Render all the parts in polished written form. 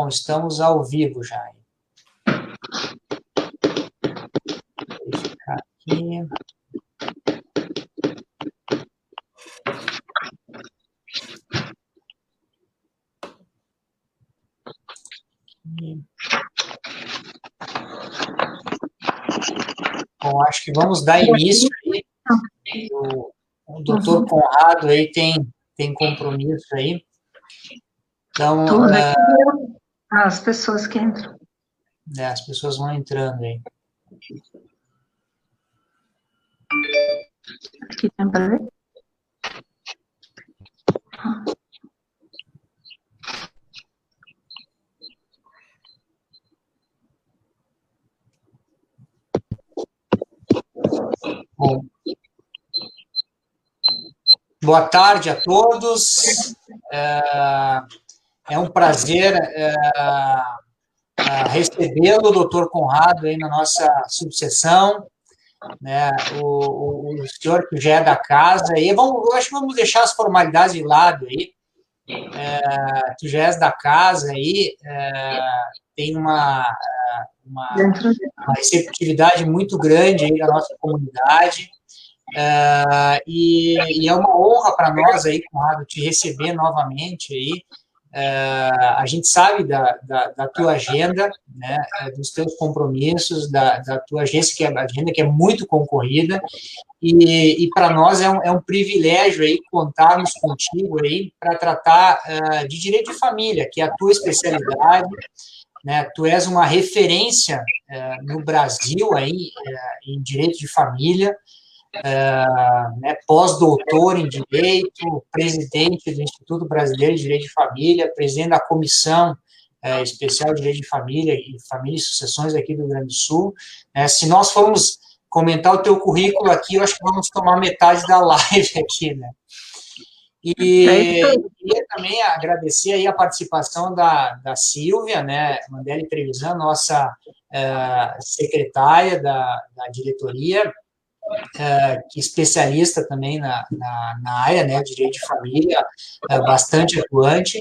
Estamos ao vivo já. Vou verificar aqui. Bom, acho que vamos dar início aí. O doutor Conrado aí tem compromisso aí. Então, as pessoas que entram. As pessoas vão entrando aí. Aqui tem para ver? Bom. Boa tarde a todos. É um prazer recebê-lo, doutor Conrado, aí na nossa subseção, né? O senhor que já é da casa. E eu acho que vamos deixar as formalidades de lado aí. Tu já és da casa aí, tem uma receptividade muito grande aí da nossa comunidade. E é uma honra para nós aí, Conrado, te receber novamente aí. A gente sabe da tua agenda, né, dos teus compromissos, da tua agenda que é muito concorrida, e para nós é um privilégio aí contarmos contigo aí para tratar de direito de família, que é a tua especialidade, né? Tu és uma referência no Brasil aí em direito de família, né, pós-doutor em Direito, presidente do Instituto Brasileiro de Direito de Família, presidente da Comissão Especial de Direito de Família e Sucessões aqui do Rio Grande do Sul. Se nós formos comentar o teu currículo aqui, eu acho que vamos tomar metade da live aqui, né? E queria também agradecer aí a participação da Silvia, né, Mandelli Trevisan, nossa secretária da diretoria, que é especialista também na área, né, de direito de família, bastante atuante,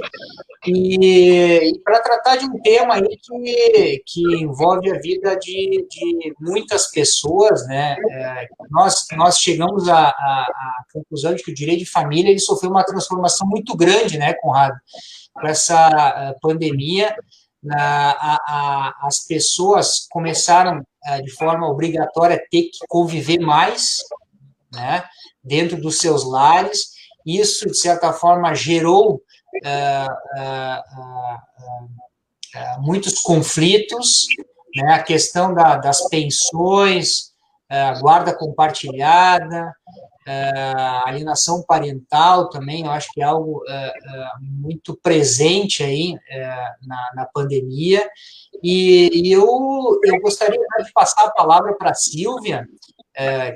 e para tratar de um tema aí que envolve a vida de muitas pessoas, né, nós chegamos à conclusão de que o direito de família ele sofreu uma transformação muito grande, né, Conrado, com essa pandemia. As pessoas começaram de forma obrigatória a ter que conviver mais, né, dentro dos seus lares. Isso, de certa forma, gerou muitos conflitos, né, a questão das pensões, a guarda compartilhada, a alienação parental também, eu acho que é algo muito presente aí na pandemia, e eu gostaria de passar a palavra para a Silvia,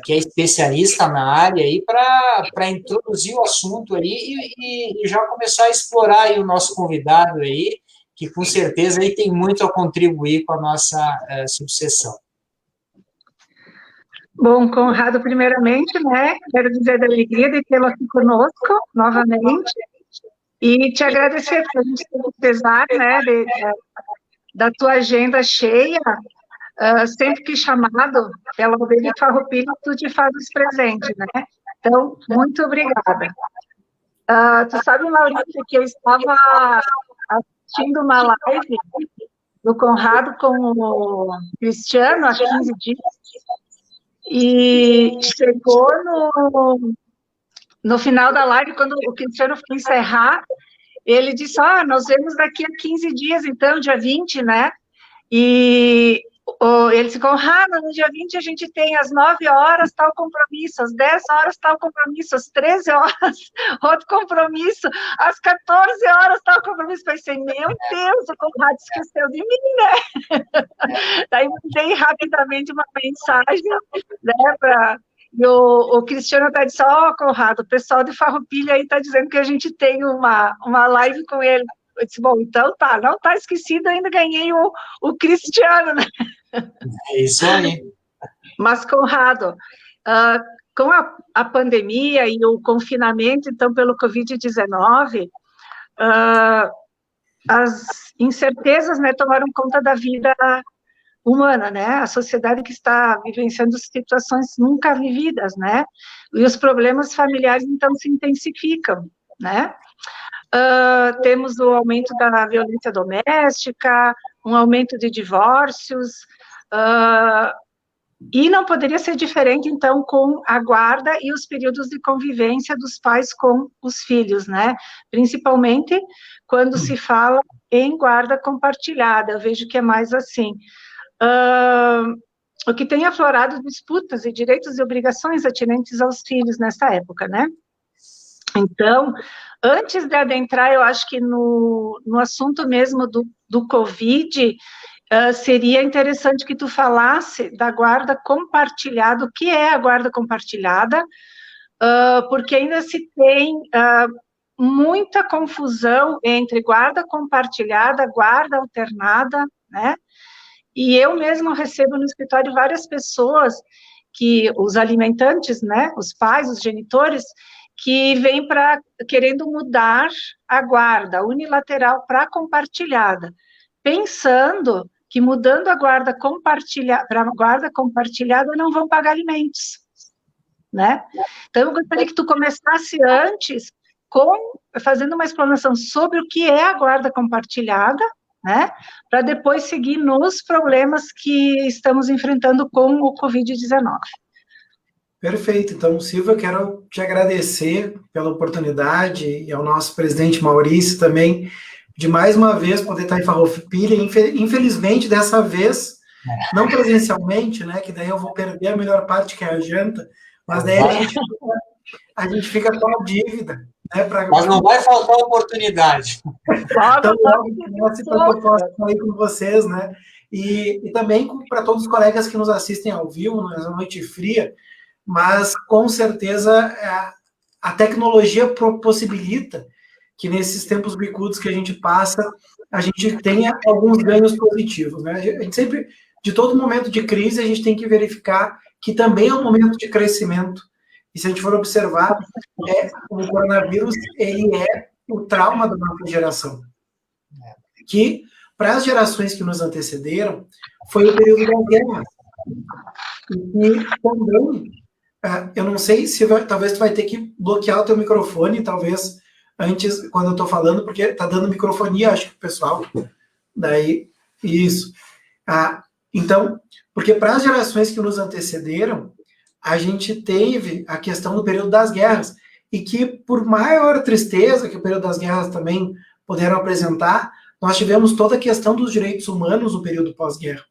que é especialista na área, aí para introduzir o assunto aí e já começar a explorar aí o nosso convidado aí, que com certeza aí tem muito a contribuir com a nossa subseção. Bom, Conrado, primeiramente, né, quero dizer da alegria de tê-lo aqui conosco, novamente, e te agradecer por a gente ter apesar, né, da tua agenda cheia, sempre que chamado pela Ovelha Farroupilha, tu te fazes presente, né? Então, muito obrigada. Tu sabe, Maurício, que eu estava assistindo uma live do Conrado com o Cristiano há 15 dias, e chegou no final da live, quando o Cristiano foi encerrar, ele disse, nós vemos daqui a 15 dias, então, dia 20, né? E ele ficou, no dia 20 a gente tem às 9 horas tal compromisso, às 10 horas tal compromisso, às 13 horas outro compromisso, às 14 horas tal compromisso. Pensei, meu Deus, o Conrado esqueceu de mim, né? Daí mandei rapidamente uma mensagem, né, e o Cristiano até disse, Conrado, o pessoal de Farroupilha aí está dizendo que a gente tem uma live com ele. Eu disse, bom, então tá, não tá esquecido, ainda ganhei o Cristiano, né? É isso aí. Mas, Conrado, com a pandemia e o confinamento, então, pelo Covid-19, as incertezas, né, tomaram conta da vida humana, né, a sociedade que está vivenciando situações nunca vividas, né, e os problemas familiares, então, se intensificam, né. Temos o aumento da violência doméstica, um aumento de divórcios, e não poderia ser diferente, então, com a guarda e os períodos de convivência dos pais com os filhos, né? Principalmente quando se fala em guarda compartilhada, eu vejo que é mais assim. O que tem aflorado disputas e direitos e obrigações atinentes aos filhos nessa época, né? Então, antes de adentrar, eu acho que no assunto mesmo do Covid, seria interessante que tu falasse da guarda compartilhada, o que é a guarda compartilhada, porque ainda se tem muita confusão entre guarda compartilhada, guarda alternada, né? E eu mesmo recebo no escritório várias pessoas os alimentantes, né, os pais, os genitores, que vêm querendo mudar a guarda unilateral para compartilhada, pensando que mudando a guarda compartilhada para guarda compartilhada não vão pagar alimentos, né? Então, eu gostaria que tu começasse antes fazendo uma explanação sobre o que é a guarda compartilhada, né? Para depois seguir nos problemas que estamos enfrentando com o Covid-19. Perfeito. Então, Silvia, eu quero te agradecer pela oportunidade e ao nosso presidente Maurício também, de mais uma vez poder estar em Farroupilha. Infelizmente, dessa vez, não presencialmente, né, que daí eu vou perder a melhor parte, que é a janta, mas daí a gente fica com a dívida. Né, mas não vai faltar oportunidade. Então, eu posso falar com vocês, né, e também para todos os colegas que nos assistem ao vivo, nessa noite fria, mas com certeza a tecnologia possibilita que nesses tempos bicudos que a gente passa, a gente tenha alguns ganhos positivos, né? A gente sempre, de todo momento de crise, a gente tem que verificar que também é um momento de crescimento. E se a gente for observar, o coronavírus, ele é o trauma da nossa geração. Que, para as gerações que nos antecederam, foi o período da guerra. E também, eu não sei se talvez tu vai ter que bloquear o teu microfone, talvez, antes, quando eu estou falando, porque tá dando microfonia, acho que o pessoal. Daí, isso. Então, porque para as gerações que nos antecederam, a gente teve a questão do período das guerras, e que, por maior tristeza que o período das guerras também puderam apresentar, nós tivemos toda a questão dos direitos humanos no período pós-guerra.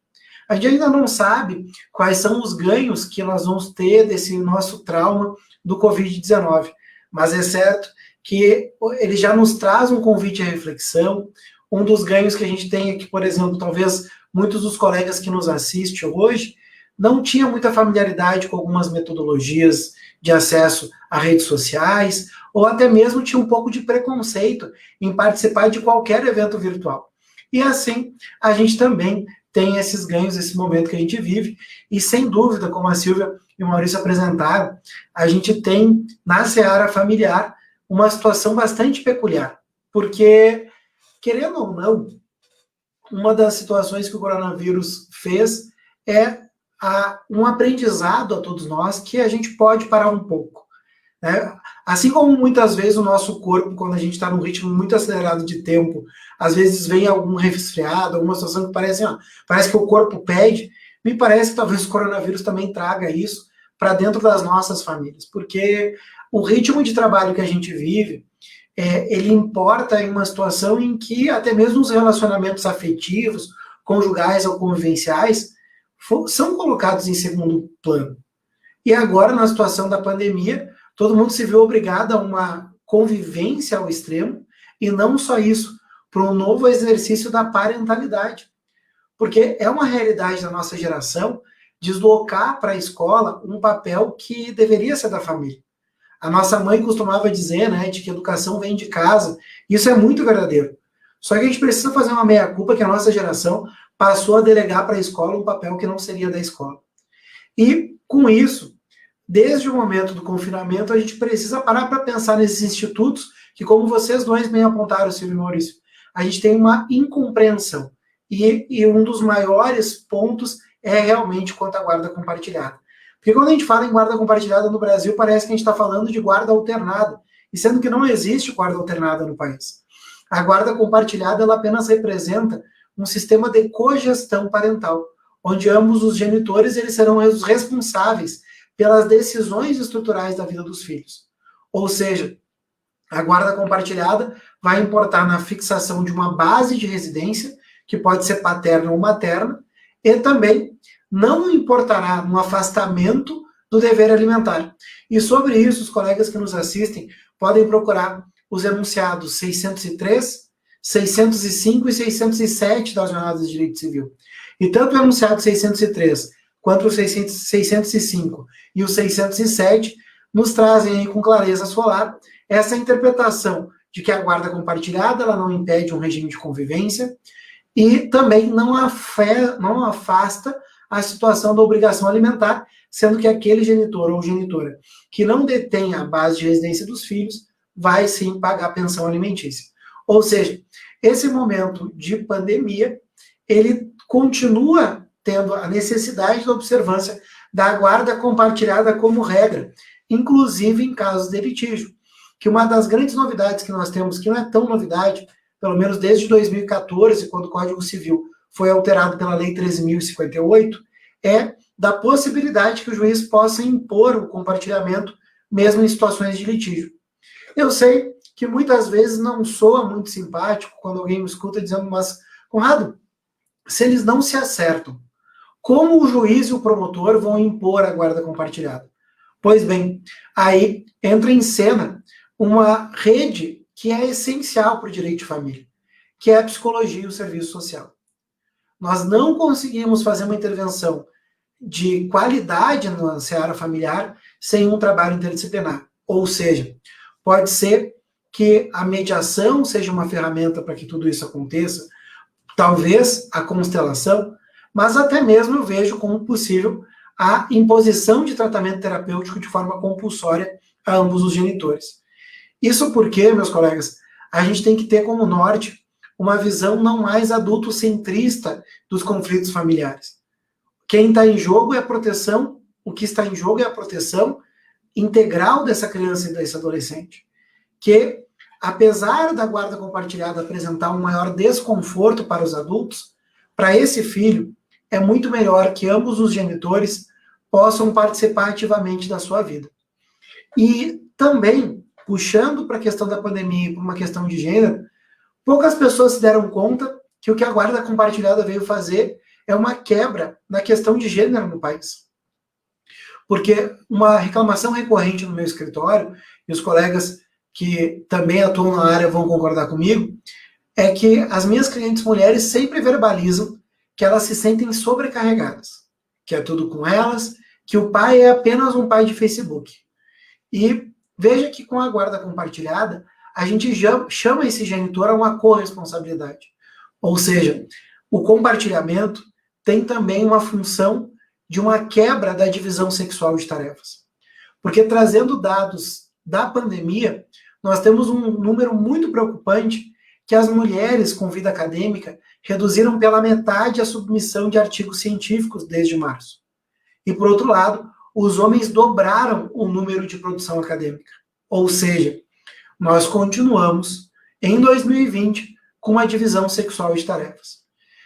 A gente ainda não sabe quais são os ganhos que nós vamos ter desse nosso trauma do Covid-19, mas é certo que ele já nos traz um convite à reflexão. Um dos ganhos que a gente tem é que, por exemplo, talvez muitos dos colegas que nos assistem hoje não tinham muita familiaridade com algumas metodologias de acesso a redes sociais, ou até mesmo tinha um pouco de preconceito em participar de qualquer evento virtual. E assim, a gente também tem esses ganhos, esse momento que a gente vive, e sem dúvida, como a Silvia e o Maurício apresentaram, a gente tem, na seara familiar, uma situação bastante peculiar, porque, querendo ou não, uma das situações que o coronavírus fez é um aprendizado a todos nós que a gente pode parar um pouco, né? Assim como muitas vezes o nosso corpo, quando a gente está num ritmo muito acelerado de tempo, às vezes vem algum resfriado, alguma situação que parece que o corpo pede, me parece que talvez o coronavírus também traga isso para dentro das nossas famílias, porque o ritmo de trabalho que a gente vive, ele importa em uma situação em que até mesmo os relacionamentos afetivos, conjugais ou convivenciais, são colocados em segundo plano. E agora, na situação da pandemia, todo mundo se viu obrigado a uma convivência ao extremo, e não só isso, para um novo exercício da parentalidade. Porque é uma realidade da nossa geração deslocar para a escola um papel que deveria ser da família. A nossa mãe costumava dizer, né, de que educação vem de casa. Isso é muito verdadeiro. Só que a gente precisa fazer uma meia-culpa que a nossa geração passou a delegar para a escola um papel que não seria da escola. E, com isso, desde o momento do confinamento, a gente precisa parar para pensar nesses institutos que, como vocês dois bem apontaram, Silvio e Maurício, a gente tem uma incompreensão. E um dos maiores pontos é realmente quanto à guarda compartilhada. Porque quando a gente fala em guarda compartilhada no Brasil, parece que a gente está falando de guarda alternada, e sendo que não existe guarda alternada no país. A guarda compartilhada, ela apenas representa um sistema de cogestão parental, onde ambos os genitores eles serão os responsáveis pelas decisões estruturais da vida dos filhos. Ou seja, a guarda compartilhada vai importar na fixação de uma base de residência, que pode ser paterna ou materna, e também não importará no afastamento do dever alimentar. E sobre isso, os colegas que nos assistem podem procurar os enunciados 603, 605 e 607 das Jornadas de Direito Civil. E tanto o enunciado 603 quanto o 605 e o 607 nos trazem aí com clareza solar essa interpretação de que a guarda compartilhada ela não impede um regime de convivência e também não afasta a situação da obrigação alimentar, sendo que aquele genitor ou genitora que não detém a base de residência dos filhos vai sim pagar pensão alimentícia. Ou seja, esse momento de pandemia, ele continua tendo a necessidade da observância da guarda compartilhada como regra, inclusive em casos de litígio. Que uma das grandes novidades que nós temos, que não é tão novidade, pelo menos desde 2014, quando o Código Civil foi alterado pela Lei 13.058, é da possibilidade que o juiz possa impor o compartilhamento mesmo em situações de litígio. Eu sei que muitas vezes não soa muito simpático quando alguém me escuta dizendo, mas, Conrado, se eles não se acertam, como o juiz e o promotor vão impor a guarda compartilhada? Pois bem, aí entra em cena uma rede que é essencial para o direito de família, que é a psicologia e o serviço social. Nós não conseguimos fazer uma intervenção de qualidade na seara familiar sem um trabalho interdisciplinar. Ou seja, pode ser que a mediação seja uma ferramenta para que tudo isso aconteça, talvez a constelação, mas até mesmo eu vejo como possível a imposição de tratamento terapêutico de forma compulsória a ambos os genitores. Isso porque, meus colegas, a gente tem que ter como norte uma visão não mais adultocentrista dos conflitos familiares. Quem está em jogo é a proteção, o que está em jogo é a proteção integral dessa criança e desse adolescente. Que, apesar da guarda compartilhada apresentar um maior desconforto para os adultos, para esse filho, é muito melhor que ambos os genitores possam participar ativamente da sua vida. E também, puxando para a questão da pandemia e para uma questão de gênero, poucas pessoas se deram conta que o que a guarda compartilhada veio fazer é uma quebra na questão de gênero no país. Porque uma reclamação recorrente no meu escritório, e os colegas que também atuam na área vão concordar comigo, é que as minhas clientes mulheres sempre verbalizam que elas se sentem sobrecarregadas, que é tudo com elas, que o pai é apenas um pai de Facebook. E veja que com a guarda compartilhada, a gente já chama esse genitor a uma corresponsabilidade. Ou seja, o compartilhamento tem também uma função de uma quebra da divisão sexual de tarefas. Porque trazendo dados da pandemia, nós temos um número muito preocupante que as mulheres com vida acadêmica reduziram pela metade a submissão de artigos científicos desde março. E, por outro lado, os homens dobraram o número de produção acadêmica. Ou seja, nós continuamos, em 2020, com a divisão sexual de tarefas.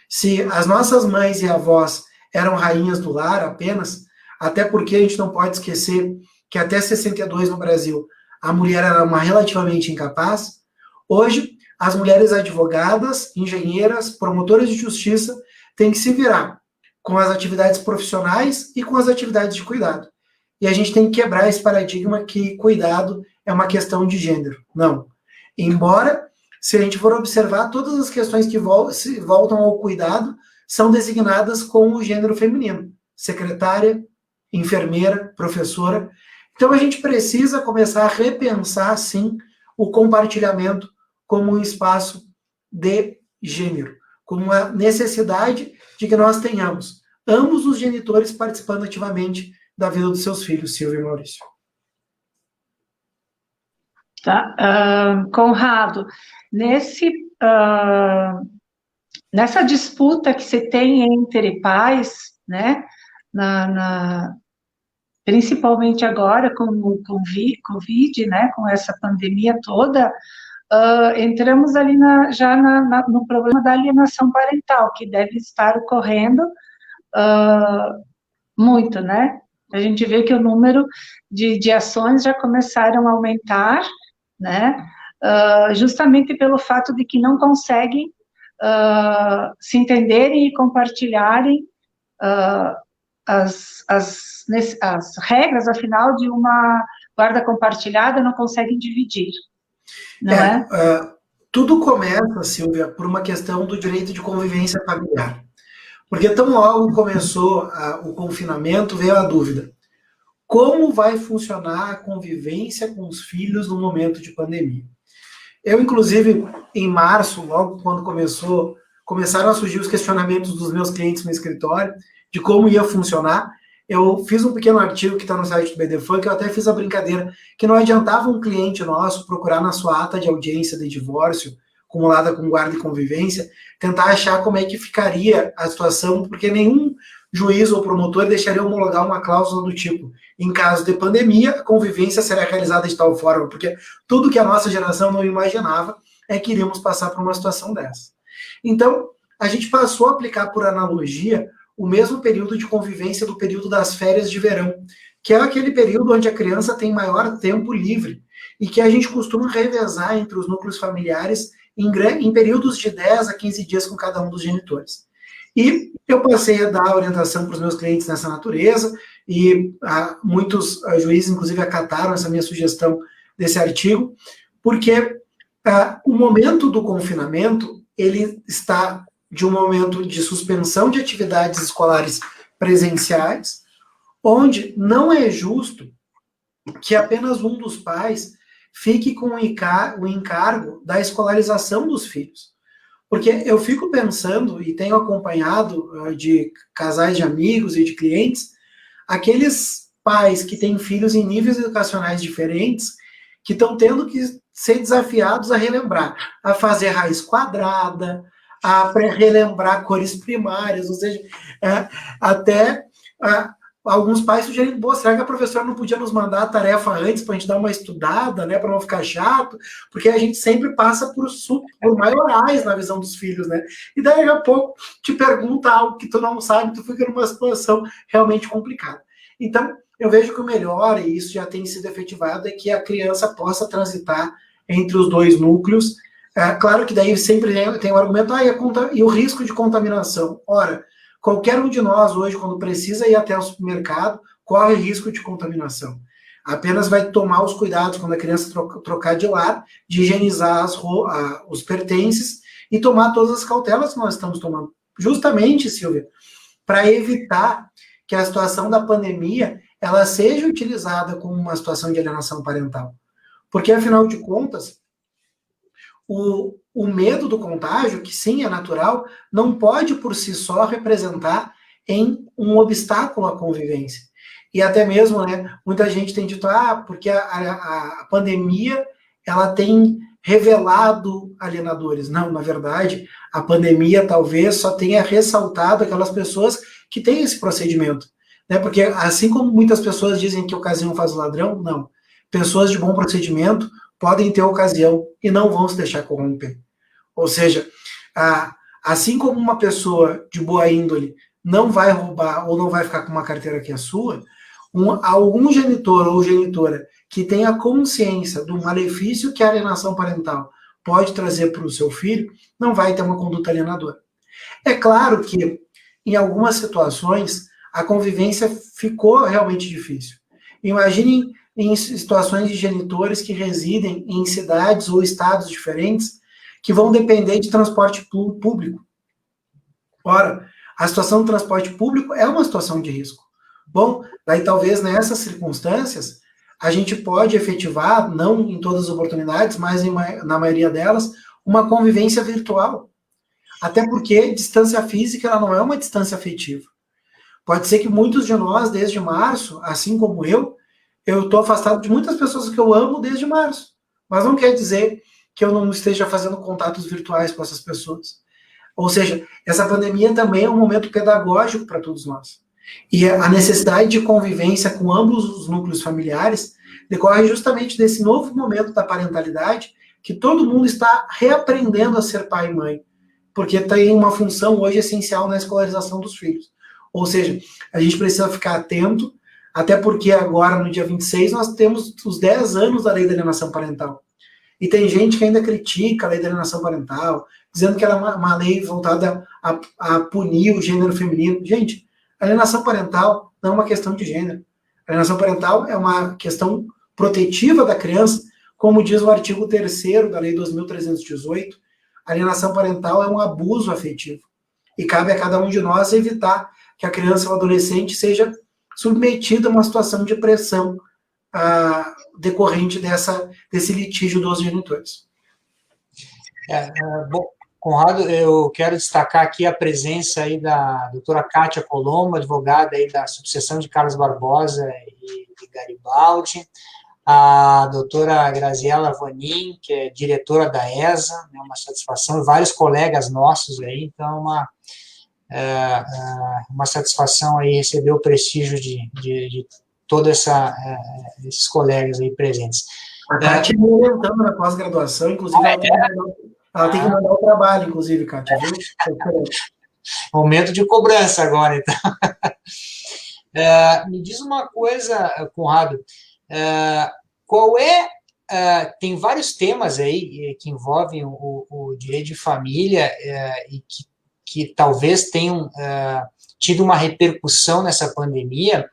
Se as nossas mães e avós eram rainhas do lar apenas, até porque a gente não pode esquecer que até 62 no Brasil, a mulher era uma relativamente incapaz, hoje as mulheres advogadas, engenheiras, promotoras de justiça têm que se virar com as atividades profissionais e com as atividades de cuidado. E a gente tem que quebrar esse paradigma que cuidado é uma questão de gênero. Não. Embora, se a gente for observar, todas as questões que voltam ao cuidado são designadas com o gênero feminino. Secretária, enfermeira, professora. Então a gente precisa começar a repensar, sim, o compartilhamento como um espaço de gênero, como uma necessidade de que nós tenhamos ambos os genitores participando ativamente da vida dos seus filhos, Silvio e Maurício. Tá? Conrado, nessa disputa que se tem entre pais, né, principalmente agora com o Covid, né, com essa pandemia toda, entramos ali no problema da alienação parental, que deve estar ocorrendo muito, né? A gente vê que o número de ações já começaram a aumentar, né? Justamente pelo fato de que não conseguem se entenderem e compartilharem as regras, afinal, de uma guarda compartilhada, não conseguem dividir, não é? Tudo começa, Silvia, por uma questão do direito de convivência familiar. Porque tão logo começou o confinamento, veio a dúvida. Como vai funcionar a convivência com os filhos no momento de pandemia? Eu, inclusive, em março, logo quando começaram a surgir os questionamentos dos meus clientes no escritório, de como ia funcionar, eu fiz um pequeno artigo que está no site do BDFan, que eu até fiz a brincadeira, que não adiantava um cliente nosso procurar na sua ata de audiência de divórcio, acumulada com guarda e convivência, tentar achar como é que ficaria a situação, porque nenhum juiz ou promotor deixaria homologar uma cláusula do tipo, em caso de pandemia, a convivência será realizada de tal forma, porque tudo que a nossa geração não imaginava é que iríamos passar por uma situação dessa. Então, a gente passou a aplicar por analogia o mesmo período de convivência do período das férias de verão, que é aquele período onde a criança tem maior tempo livre e que a gente costuma revezar entre os núcleos familiares em períodos de 10 a 15 dias com cada um dos genitores. E eu passei a dar orientação para os meus clientes nessa natureza, e muitos juízes, inclusive, acataram essa minha sugestão desse artigo, porque o momento do confinamento, ele está de um momento de suspensão de atividades escolares presenciais, onde não é justo que apenas um dos pais fique com o encargo da escolarização dos filhos. Porque eu fico pensando, e tenho acompanhado de casais de amigos e de clientes, aqueles pais que têm filhos em níveis educacionais diferentes, que estão tendo que ser desafiados a relembrar, a fazer raiz quadrada, a relembrar cores primárias, ou seja, até alguns pais sugerindo, será que a professora não podia nos mandar a tarefa antes para a gente dar uma estudada, né, para não ficar chato, porque a gente sempre passa por maiorais na visão dos filhos, né, e daí a pouco te pergunta algo que tu não sabe, tu fica numa situação realmente complicada. Então, eu vejo que o melhor, e isso já tem sido efetivado, é que a criança possa transitar entre os dois núcleos. Claro que daí sempre tem o argumento, e o risco de contaminação. Ora, qualquer um de nós hoje, quando precisa ir até o supermercado, corre risco de contaminação. Apenas vai tomar os cuidados quando a criança trocar de lar, de higienizar os pertences e tomar todas as cautelas que nós estamos tomando. Justamente, Silvia, para evitar que a situação da pandemia ela seja utilizada como uma situação de alienação parental. Porque, afinal de contas, o medo do contágio, que sim é natural, não pode por si só representar em um obstáculo à convivência. E até mesmo, né, muita gente tem dito, porque a pandemia ela tem revelado alienadores. Não, na verdade, a pandemia talvez só tenha ressaltado aquelas pessoas que têm esse procedimento. Né? Porque assim como muitas pessoas dizem que ocasião faz o ladrão, não. Pessoas de bom procedimento podem ter ocasião e não vão se deixar corromper. Ou seja, assim como uma pessoa de boa índole não vai roubar ou não vai ficar com uma carteira que é sua, algum genitor ou genitora que tenha consciência do malefício que a alienação parental pode trazer para o seu filho, não vai ter uma conduta alienadora. É claro que, em algumas situações, a convivência ficou realmente difícil. Imaginem em situações de genitores que residem em cidades ou estados diferentes que vão depender de transporte público. Ora, a situação do transporte público é uma situação de risco. Bom, daí talvez nessas circunstâncias a gente pode efetivar, não em todas as oportunidades, mas na maioria delas, uma convivência virtual. Até porque distância física ela não é uma distância afetiva. Pode ser que muitos de nós, desde março, assim como eu estou afastado de muitas pessoas que eu amo desde março. Mas não quer dizer que eu não esteja fazendo contatos virtuais com essas pessoas. Ou seja, essa pandemia também é um momento pedagógico para todos nós. E a necessidade de convivência com ambos os núcleos familiares decorre justamente desse novo momento da parentalidade, que todo mundo está reaprendendo a ser pai e mãe, porque tem uma função hoje essencial na escolarização dos filhos. Ou seja, a gente precisa ficar atento, até porque agora, no dia 26, nós temos os 10 anos da lei da alienação parental. E tem gente que ainda critica a lei da alienação parental, dizendo que ela é uma lei voltada a punir o gênero feminino. Gente, a alienação parental não é uma questão de gênero. A alienação parental é uma questão protetiva da criança, como diz o artigo 3º da Lei 2.318, a alienação parental é um abuso afetivo. E cabe a cada um de nós evitar que a criança ou adolescente seja submetida a uma situação de pressão decorrente desse litígio dos genitores. Bom, Conrado, eu quero destacar aqui a presença aí da doutora Kátia Colombo, advogada aí da sucessão de Carlos Barbosa e de Garibaldi, a doutora Graziela Vanin, que é diretora da ESA, né, uma satisfação, e vários colegas nossos aí, então uma satisfação aí receber o prestígio de todos esses colegas aí presentes. A Kátia me orientando na pós-graduação, inclusive ela tem que mandar o trabalho, inclusive, Kátia, viu? Momento de cobrança agora, então. Me diz uma coisa, Conrado, tem vários temas aí que envolvem o direito de família e que talvez tenham tido uma repercussão nessa pandemia,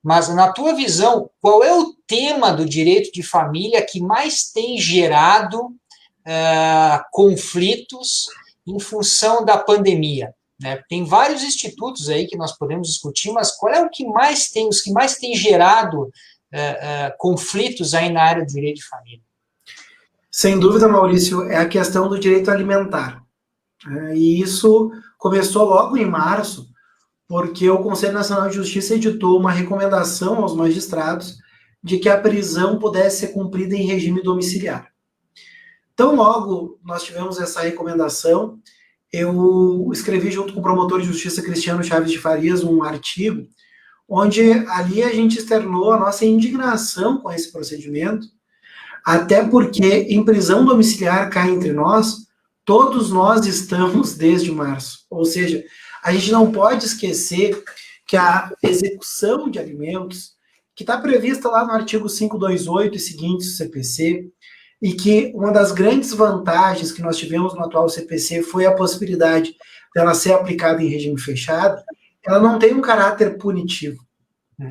mas na tua visão, qual é o tema do direito de família que mais tem gerado conflitos em função da pandemia? Né? Tem vários institutos aí que nós podemos discutir, mas qual é os que mais tem gerado conflitos aí na área do direito de família? Sem dúvida, Maurício, é a questão do direito alimentar. E isso começou logo em março, porque o Conselho Nacional de Justiça editou uma recomendação aos magistrados de que a prisão pudesse ser cumprida em regime domiciliar. Então, logo nós tivemos essa recomendação, eu escrevi junto com o promotor de justiça Cristiano Chaves de Farias um artigo, onde ali a gente externou a nossa indignação com esse procedimento, até porque em prisão domiciliar cá entre nós, todos nós estamos desde março. Ou seja, a gente não pode esquecer que a execução de alimentos, que está prevista lá no artigo 528 e seguintes do CPC, e que uma das grandes vantagens que nós tivemos no atual CPC foi a possibilidade dela ser aplicada em regime fechado, ela não tem um caráter punitivo,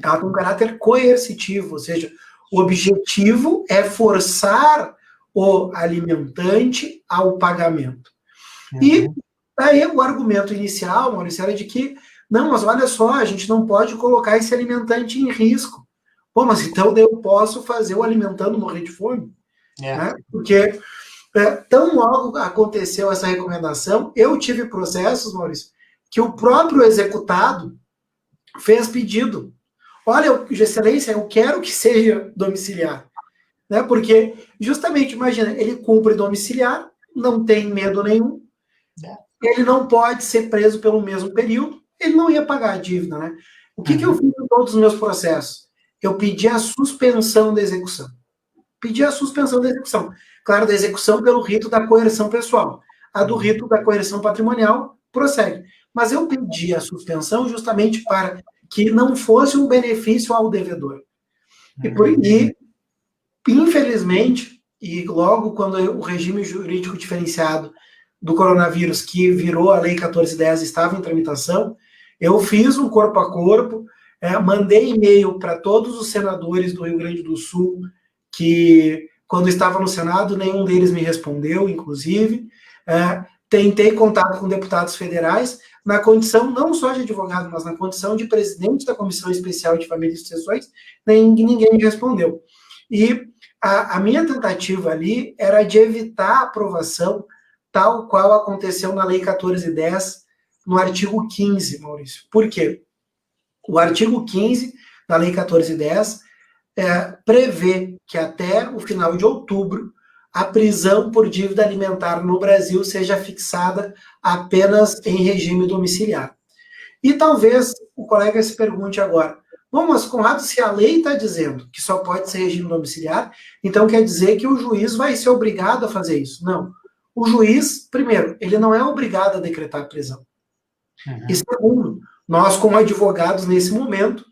ela tem um caráter coercitivo, ou seja, o objetivo é forçar o alimentante ao pagamento. E aí o argumento inicial, Maurício, era de que, não, mas olha só, a gente não pode colocar esse alimentante em risco. Pô, mas então eu posso fazer o alimentando morrer de fome? Né? Porque tão logo aconteceu essa recomendação, eu tive processos, Maurício, que o próprio executado fez pedido. Olha, Excelência, eu quero que seja domiciliar. Né? Porque, justamente, imagina, ele cumpre domiciliar, não tem medo nenhum, ele não pode ser preso pelo mesmo período, ele não ia pagar a dívida. Né? O que eu fiz em todos os meus processos? Eu pedi a suspensão da execução. Claro, da execução pelo rito da coerção pessoal. A do rito da coerção patrimonial prossegue. Mas eu pedi a suspensão justamente para que não fosse um benefício ao devedor. E infelizmente, e logo quando o regime jurídico diferenciado do coronavírus, que virou a Lei 1410, estava em tramitação, eu fiz um corpo a corpo, mandei e-mail para todos os senadores do Rio Grande do Sul, que quando estava no Senado, nenhum deles me respondeu, inclusive. Tentei contato com deputados federais, na condição não só de advogado, mas na condição de presidente da Comissão Especial de Família e Sucessões, ninguém me respondeu. E a minha tentativa ali era de evitar a aprovação tal qual aconteceu na Lei 1410, no artigo 15, Maurício. Por quê? O artigo 15 da Lei 1410 prevê que até o final de outubro a prisão por dívida alimentar no Brasil seja fixada apenas em regime domiciliar. E talvez o colega se pergunte agora, bom, mas Conrado, se a lei está dizendo que só pode ser regime domiciliar, então quer dizer que o juiz vai ser obrigado a fazer isso? Não. O juiz, primeiro, ele não é obrigado a decretar a prisão. Uhum. E segundo, nós como advogados nesse momento,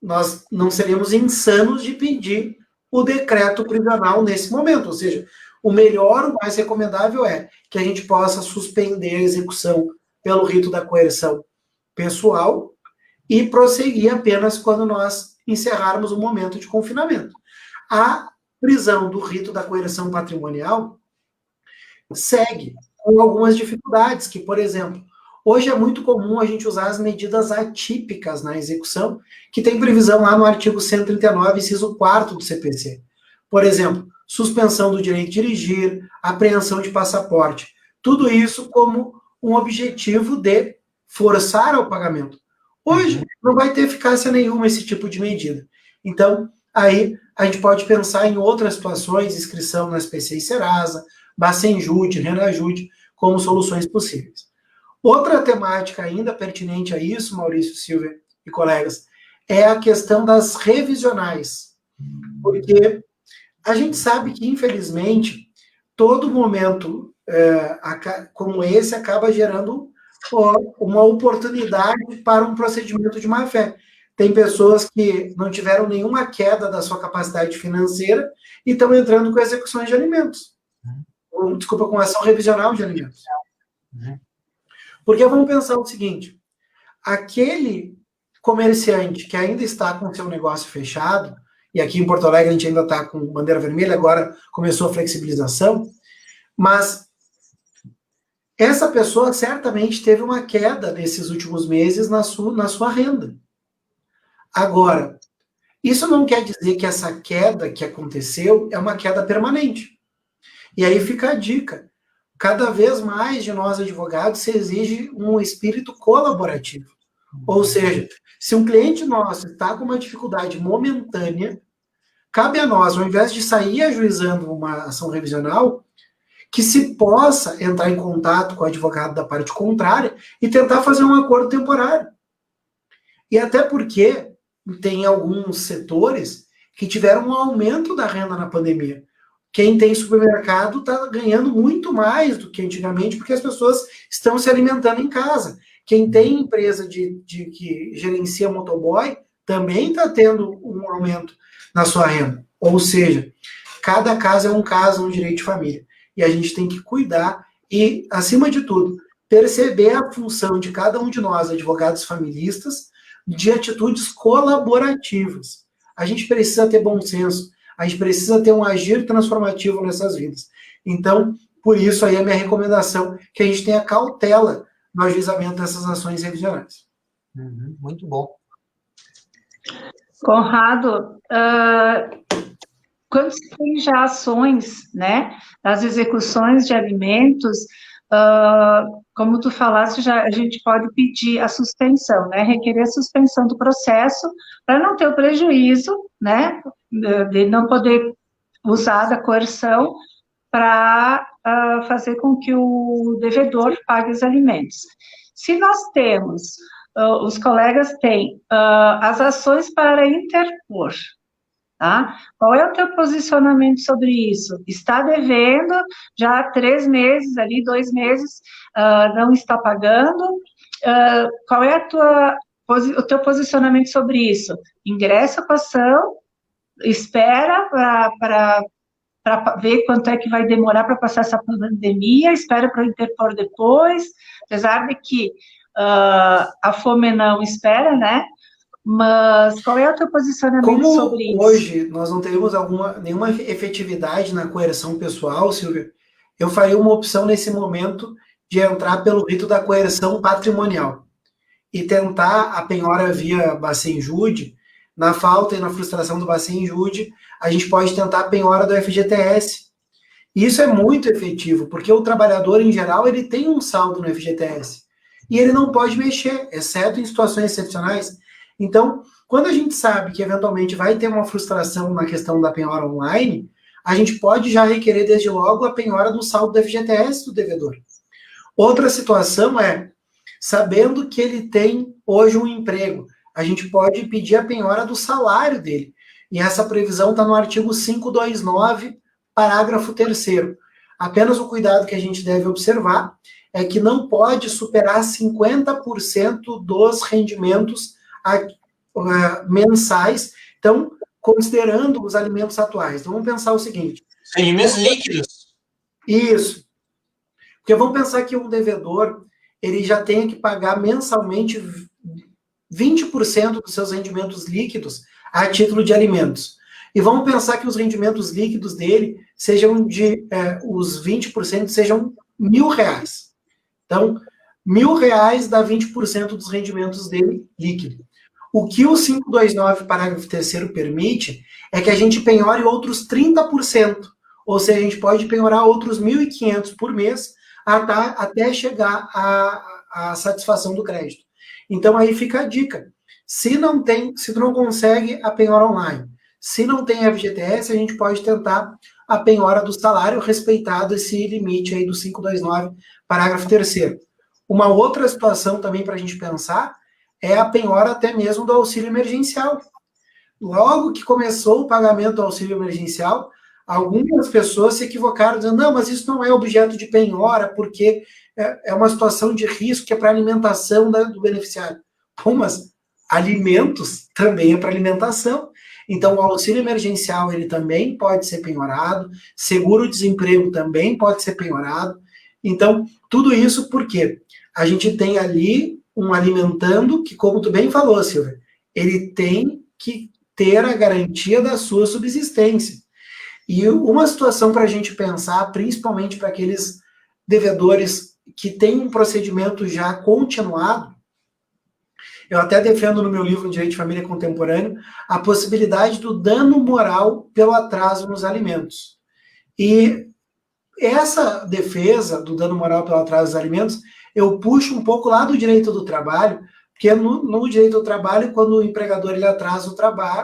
nós não seríamos insanos de pedir o decreto prisional nesse momento, ou seja, o melhor, o mais recomendável é que a gente possa suspender a execução pelo rito da coerção pessoal e prosseguir apenas quando nós encerrarmos o momento de confinamento. A prisão do rito da coerção patrimonial segue com algumas dificuldades, que, por exemplo, hoje é muito comum a gente usar as medidas atípicas na execução, que tem previsão lá no artigo 139, inciso 4º do CPC. Por exemplo, suspensão do direito de dirigir, apreensão de passaporte. Tudo isso como um objetivo de forçar ao pagamento. Hoje, não vai ter eficácia nenhuma esse tipo de medida. Então, aí a gente pode pensar em outras situações, inscrição na SPC e Serasa, Bacenjude, Renajude, como soluções possíveis. Outra temática ainda pertinente a isso, Maurício, Silvia e colegas, é a questão das revisionais. Porque a gente sabe que, infelizmente, todo momento como esse acaba gerando uma oportunidade para um procedimento de má-fé. Tem pessoas que não tiveram nenhuma queda da sua capacidade financeira e estão entrando com execuções de alimentos. Desculpa, com ação revisional de alimentos. Porque vamos pensar o seguinte, aquele comerciante que ainda está com o seu negócio fechado, e aqui em Porto Alegre a gente ainda está com bandeira vermelha, agora começou a flexibilização, mas essa pessoa certamente teve uma queda nesses últimos meses na sua renda. Agora, isso não quer dizer que essa queda que aconteceu é uma queda permanente. E aí fica a dica. Cada vez mais de nós advogados se exige um espírito colaborativo. Ou seja, se um cliente nosso está com uma dificuldade momentânea, cabe a nós, ao invés de sair ajuizando uma ação revisional, que se possa entrar em contato com o advogado da parte contrária e tentar fazer um acordo temporário. E até porque tem alguns setores que tiveram um aumento da renda na pandemia. Quem tem supermercado está ganhando muito mais do que antigamente, porque as pessoas estão se alimentando em casa. Quem tem empresa que gerencia motoboy também está tendo um aumento na sua renda. Ou seja, cada caso é um caso no direito de família. E a gente tem que cuidar e, acima de tudo, perceber a função de cada um de nós, advogados familistas, de atitudes colaborativas. A gente precisa ter bom senso, a gente precisa ter um agir transformativo nessas vidas. Então, por isso aí a minha recomendação, que a gente tenha cautela no ajuizamento dessas ações revisionais. Muito bom. Conrado, quando se tem já ações, né, das execuções de alimentos, como tu falaste, a gente pode pedir a suspensão, né, requerer a suspensão do processo para não ter o prejuízo, né, de não poder usar da coerção para fazer com que o devedor pague os alimentos. Se nós temos, os colegas têm as ações para interpor, tá? Qual é o teu posicionamento sobre isso? Está devendo já há 3 meses, ali 2 meses, não está pagando. Qual é o teu posicionamento sobre isso? Ingressa com a ação, espera para ver quanto é que vai demorar para passar essa pandemia, espera para interpor depois, apesar de que a fome não espera, né? Mas qual é o teu posicionamento sobre isso? Como hoje nós não temos nenhuma efetividade na coerção pessoal, Silvia, eu faria uma opção nesse momento de entrar pelo rito da coerção patrimonial e tentar a penhora via Bacenjude. Na falta e na frustração do Bacenjude, a gente pode tentar a penhora do FGTS. E isso é muito efetivo, porque o trabalhador, em geral, ele tem um saldo no FGTS. E ele não pode mexer, exceto em situações excepcionais. Então, quando a gente sabe que, eventualmente, vai ter uma frustração na questão da penhora online, a gente pode já requerer desde logo a penhora do saldo do FGTS do devedor. Outra situação é, sabendo que ele tem hoje um emprego, a gente pode pedir a penhora do salário dele. E essa previsão está no artigo 529, parágrafo 3º. Apenas o cuidado que a gente deve observar é que não pode superar 50% dos rendimentos mensais, então, considerando os alimentos atuais. Então, vamos pensar o seguinte. Rendimentos líquidos. Isso. Porque vamos pensar que um devedor, ele já tem que pagar mensalmente 20% dos seus rendimentos líquidos a título de alimentos. E vamos pensar que os rendimentos líquidos dele sejam os 20% sejam R$1.000. Então, R$1.000 dá 20% dos rendimentos dele líquido. O que o 529, parágrafo 3º, permite é que a gente penhore outros 30%. Ou seja, a gente pode penhorar outros 1.500 por mês até chegar à satisfação do crédito. Então, aí fica a dica. Se tu não consegue a penhora online, se não tem FGTS, a gente pode tentar a penhora do salário, respeitado esse limite aí do 529, parágrafo 3º. Uma outra situação também para a gente pensar é a penhora até mesmo do auxílio emergencial. Logo que começou o pagamento do auxílio emergencial, algumas pessoas se equivocaram, dizendo, não, mas isso não é objeto de penhora, porque é uma situação de risco que é para alimentação do beneficiário. Pô, mas alimentos também é para alimentação. Então, o auxílio emergencial, ele também pode ser penhorado, seguro-desemprego também pode ser penhorado. Então, tudo isso porque a gente tem ali um alimentando que, como tu bem falou, Silvia, ele tem que ter a garantia da sua subsistência. E uma situação para a gente pensar, principalmente para aqueles devedores que têm um procedimento já continuado, eu até defendo no meu livro Direito de Família Contemporâneo a possibilidade do dano moral pelo atraso nos alimentos. E essa defesa do dano moral pelo atraso dos alimentos, eu puxo um pouco lá do direito do trabalho, porque no direito do trabalho, quando o empregador ele atrasa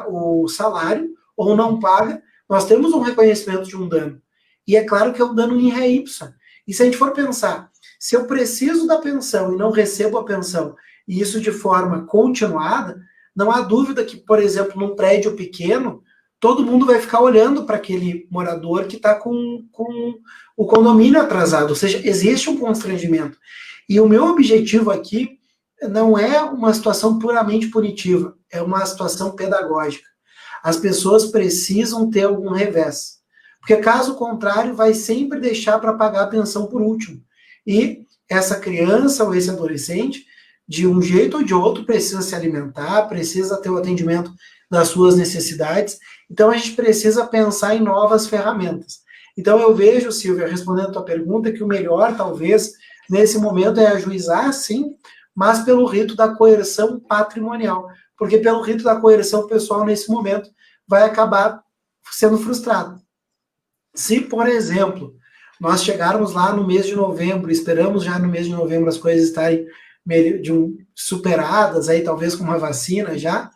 o salário ou não paga, nós temos um reconhecimento de um dano. E é claro que é um dano in re ipsa. E se a gente for pensar, se eu preciso da pensão e não recebo a pensão, e isso de forma continuada, não há dúvida que, por exemplo, num prédio pequeno, todo mundo vai ficar olhando para aquele morador que está com o condomínio atrasado, ou seja, existe um constrangimento. E o meu objetivo aqui não é uma situação puramente punitiva, é uma situação pedagógica. As pessoas precisam ter algum revés, porque caso contrário, vai sempre deixar para pagar a pensão por último. E essa criança ou esse adolescente, de um jeito ou de outro, precisa se alimentar, precisa ter o atendimento das suas necessidades. Então, a gente precisa pensar em novas ferramentas. Então, eu vejo, Silvia, respondendo a tua pergunta, que o melhor, talvez, nesse momento, é ajuizar, sim, mas pelo rito da coerção patrimonial. Porque pelo rito da coerção, o pessoal, nesse momento, vai acabar sendo frustrado. Se, por exemplo, nós chegarmos lá no mês de novembro, esperamos já no mês de novembro as coisas estarem superadas, aí talvez com uma vacina já,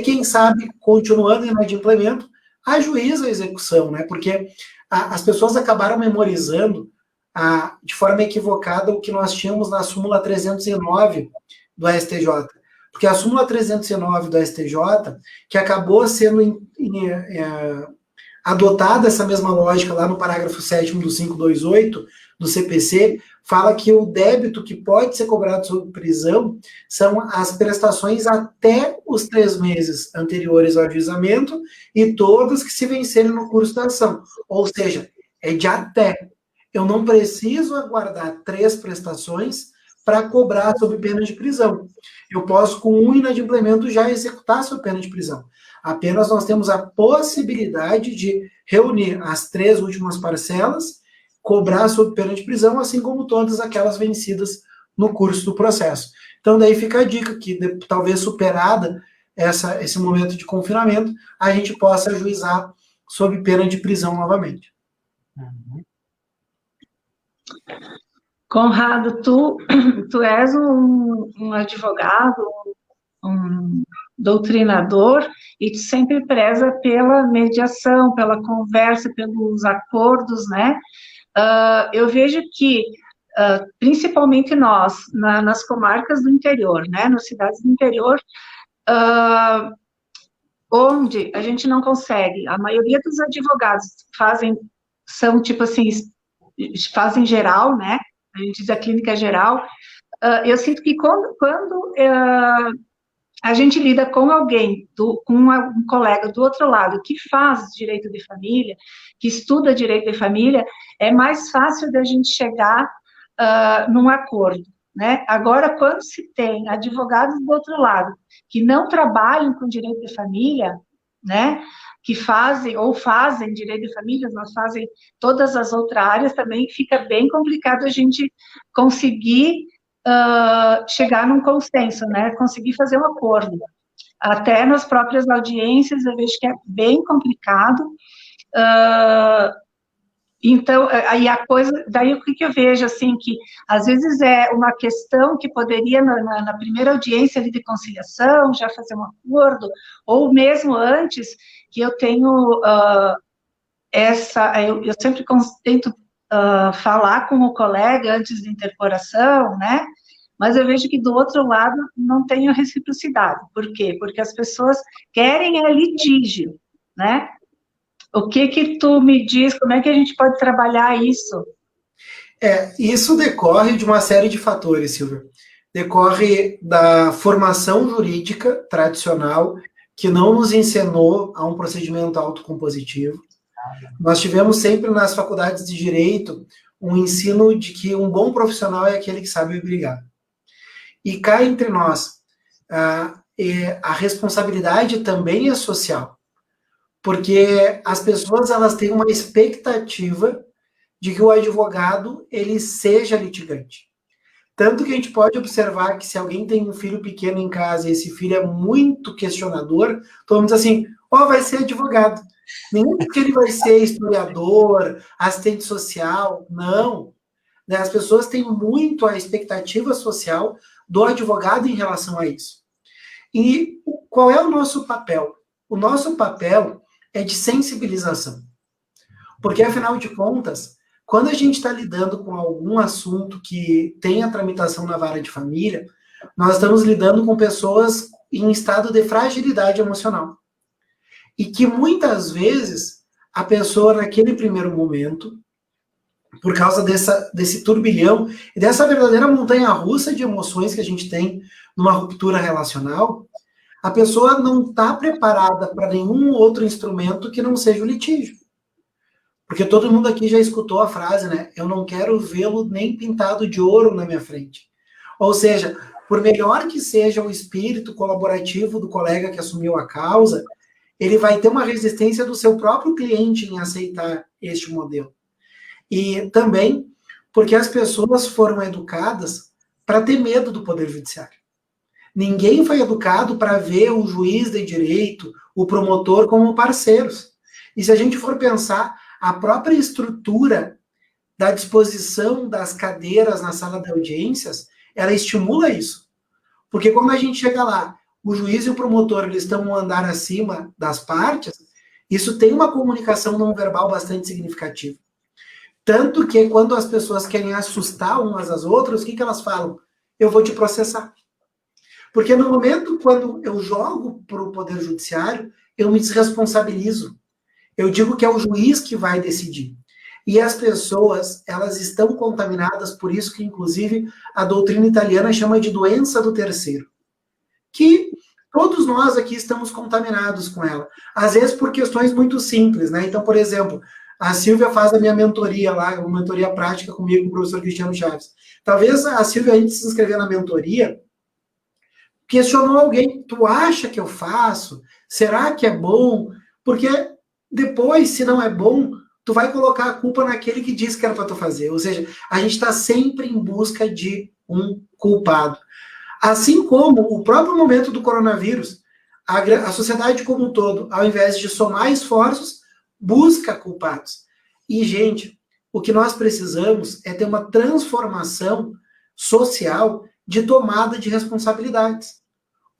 quem sabe, continuando em inadimplemento, ajuiza a execução, né? Porque as pessoas acabaram memorizando de forma equivocada o que nós tínhamos na súmula 309 do STJ. Porque a súmula 309 do STJ, que acabou sendo adotada essa mesma lógica lá no parágrafo 7º do 528 do CPC, fala que o débito que pode ser cobrado sob prisão são as prestações até os 3 meses anteriores ao ajuizamento e todas que se vencerem no curso da ação. Ou seja, é de até. Eu não preciso aguardar 3 prestações para cobrar sob pena de prisão. Eu posso, com um inadimplemento, já executar sob pena de prisão. Apenas nós temos a possibilidade de reunir as 3 últimas parcelas, cobrar sob pena de prisão, assim como todas aquelas vencidas no curso do processo. Então, daí fica a dica que, talvez superada esse momento de confinamento, a gente possa ajuizar sob pena de prisão novamente. Conrado, tu és um advogado, um doutrinador, e tu sempre preza pela mediação, pela conversa, pelos acordos, né? Eu vejo que, principalmente nós, nas comarcas do interior, né, nas cidades do interior, onde a gente não consegue, a maioria dos advogados são tipo assim, fazem geral, né, a gente diz a clínica geral. Eu sinto que quando a gente lida com alguém, com um colega do outro lado, que faz direito de família, que estuda direito de família, é mais fácil da gente chegar num acordo, né? Agora, quando se tem advogados do outro lado, que não trabalham com direito de família, né? Que fazem direito de família, mas fazem todas as outras áreas, também fica bem complicado a gente conseguir chegar num consenso, né? Conseguir fazer um acordo. Até nas próprias audiências, eu vejo que é bem complicado. Então, aí a coisa, daí o que eu vejo, assim, que às vezes é uma questão que poderia, na primeira audiência ali de conciliação, já fazer um acordo, ou mesmo antes, que eu tenho eu sempre tento falar com o colega antes de interporação, né? Mas eu vejo que do outro lado não tem a reciprocidade. Por quê? Porque as pessoas querem litígio, né? O que tu me diz, como é que a gente pode trabalhar isso? Isso decorre de uma série de fatores, Silvia. Decorre da formação jurídica tradicional, que não nos ensinou a um procedimento autocompositivo. Nós tivemos sempre nas faculdades de direito um ensino de que um bom profissional é aquele que sabe brigar. E cá entre nós, a responsabilidade também é social, porque as pessoas elas têm uma expectativa de que o advogado ele seja litigante. Tanto que a gente pode observar que se alguém tem um filho pequeno em casa e esse filho é muito questionador, todo mundo diz assim, vai ser advogado. Nem porque ele vai ser historiador, assistente social, não. As pessoas têm muito a expectativa social do advogado em relação a isso. E qual é o nosso papel? O nosso papel é de sensibilização. Porque, afinal de contas, quando a gente está lidando com algum assunto que tem a tramitação na vara de família, nós estamos lidando com pessoas em estado de fragilidade emocional. E que muitas vezes a pessoa, naquele primeiro momento, por causa desse turbilhão e dessa verdadeira montanha-russa de emoções que a gente tem numa ruptura relacional, a pessoa não está preparada para nenhum outro instrumento que não seja o litígio. Porque todo mundo aqui já escutou a frase, né? Eu não quero vê-lo nem pintado de ouro na minha frente. Ou seja, por melhor que seja o espírito colaborativo do colega que assumiu a causa, ele vai ter uma resistência do seu próprio cliente em aceitar este modelo. E também porque as pessoas foram educadas para ter medo do Poder Judiciário. Ninguém foi educado para ver o juiz de direito, o promotor como parceiros. E se a gente for pensar, a própria estrutura da disposição das cadeiras na sala de audiências, ela estimula isso. Porque quando a gente chega lá, o juiz e o promotor eles estão um andar acima das partes, isso tem uma comunicação não verbal bastante significativa. Tanto que quando as pessoas querem assustar umas às outras, o que elas falam? Eu vou te processar. Porque no momento quando eu jogo para o Poder Judiciário, eu me desresponsabilizo. Eu digo que é o juiz que vai decidir. E as pessoas, elas estão contaminadas, por isso que, inclusive, a doutrina italiana chama de doença do terceiro. Que todos nós aqui estamos contaminados com ela. Às vezes por questões muito simples, né? Então, por exemplo, a Silvia faz a minha mentoria lá, uma mentoria prática comigo, com o professor Cristiano Chaves. Talvez a Silvia, antes de se inscrever na mentoria, questionou alguém, tu acha que eu faço? Será que é bom? Porque depois, se não é bom, tu vai colocar a culpa naquele que disse que era para tu fazer. Ou seja, a gente está sempre em busca de um culpado. Assim como o próprio momento do coronavírus, a sociedade como um todo, ao invés de somar esforços, busca culpados. E, gente, o que nós precisamos é ter uma transformação social de tomada de responsabilidades.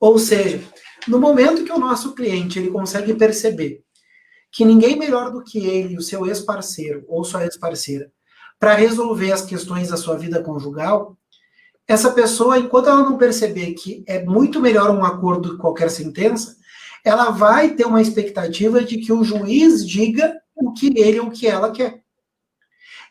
Ou seja, no momento que o nosso cliente ele consegue perceber que ninguém melhor do que ele, o seu ex-parceiro ou sua ex-parceira, para resolver as questões da sua vida conjugal, essa pessoa, enquanto ela não perceber que é muito melhor um acordo que qualquer sentença, ela vai ter uma expectativa de que o juiz diga o que ele ou o que ela quer.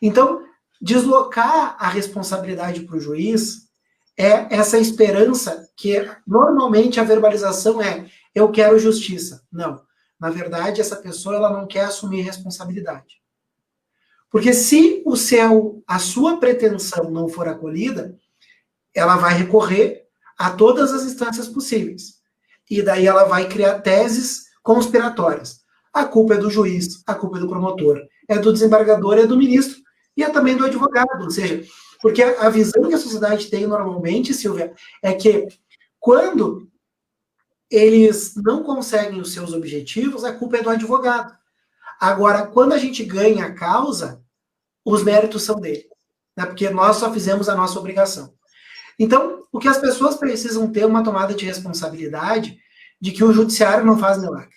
Então, deslocar a responsabilidade para o juiz é essa esperança que, normalmente, a verbalização é eu quero justiça. Não. Na verdade, essa pessoa ela não quer assumir responsabilidade. Porque se a sua pretensão não for acolhida, ela vai recorrer a todas as instâncias possíveis. E daí ela vai criar teses conspiratórias. A culpa é do juiz, a culpa é do promotor, é do desembargador, é do ministro e é também do advogado. Ou seja, porque a visão que a sociedade tem normalmente, Silvia, é que quando eles não conseguem os seus objetivos, a culpa é do advogado. Agora, quando a gente ganha a causa, os méritos são dele, né? Porque nós só fizemos a nossa obrigação. Então, o que as pessoas precisam ter uma tomada de responsabilidade de que o judiciário não faz milagre.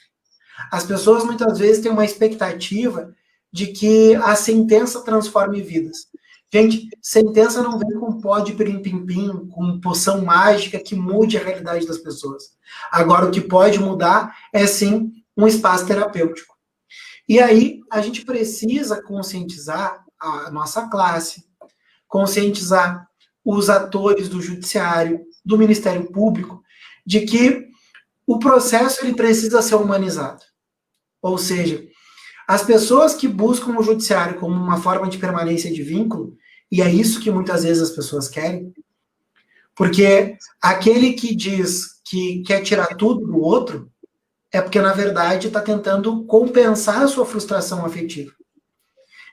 As pessoas muitas vezes têm uma expectativa de que a sentença transforme vidas. Gente, sentença não vem com pó de pirim-pim-pim, com poção mágica que mude a realidade das pessoas. Agora, o que pode mudar é, sim, um espaço terapêutico. E aí, a gente precisa conscientizar a nossa classe, conscientizar os atores do judiciário, do Ministério Público, de que o processo ele precisa ser humanizado. Ou seja, as pessoas que buscam o judiciário como uma forma de permanência de vínculo, e é isso que muitas vezes as pessoas querem, porque aquele que diz que quer tirar tudo do outro, é porque, na verdade, está tentando compensar a sua frustração afetiva.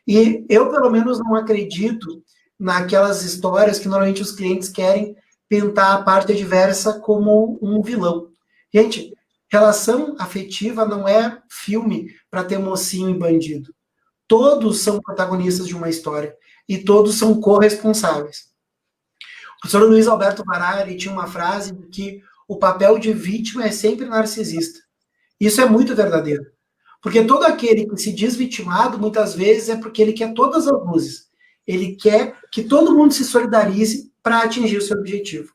E eu, pelo menos, não acredito naquelas histórias que normalmente os clientes querem pintar a parte adversa como um vilão. Gente, relação afetiva não é filme para ter mocinho e bandido. Todos são protagonistas de uma história e todos são corresponsáveis. O professor Luiz Alberto Barari tinha uma frase de que o papel de vítima é sempre narcisista. Isso é muito verdadeiro. Porque todo aquele que se diz vitimado, muitas vezes, é porque ele quer todas as luzes. Ele quer que todo mundo se solidarize para atingir o seu objetivo.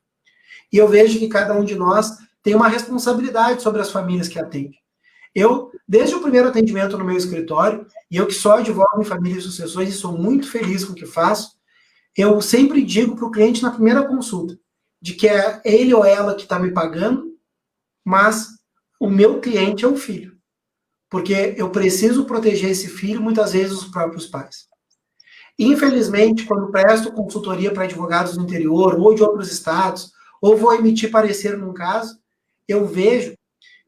E eu vejo que cada um de nós tem uma responsabilidade sobre as famílias que atende. Eu, desde o primeiro atendimento no meu escritório, e eu que só advogo em família e sucessões e sou muito feliz com o que faço, eu sempre digo para o cliente na primeira consulta, de que é ele ou ela que está me pagando, mas o meu cliente é o filho. Porque eu preciso proteger esse filho, muitas vezes os próprios pais. Infelizmente, quando presto consultoria para advogados do interior ou de outros estados, ou vou emitir parecer num caso, eu vejo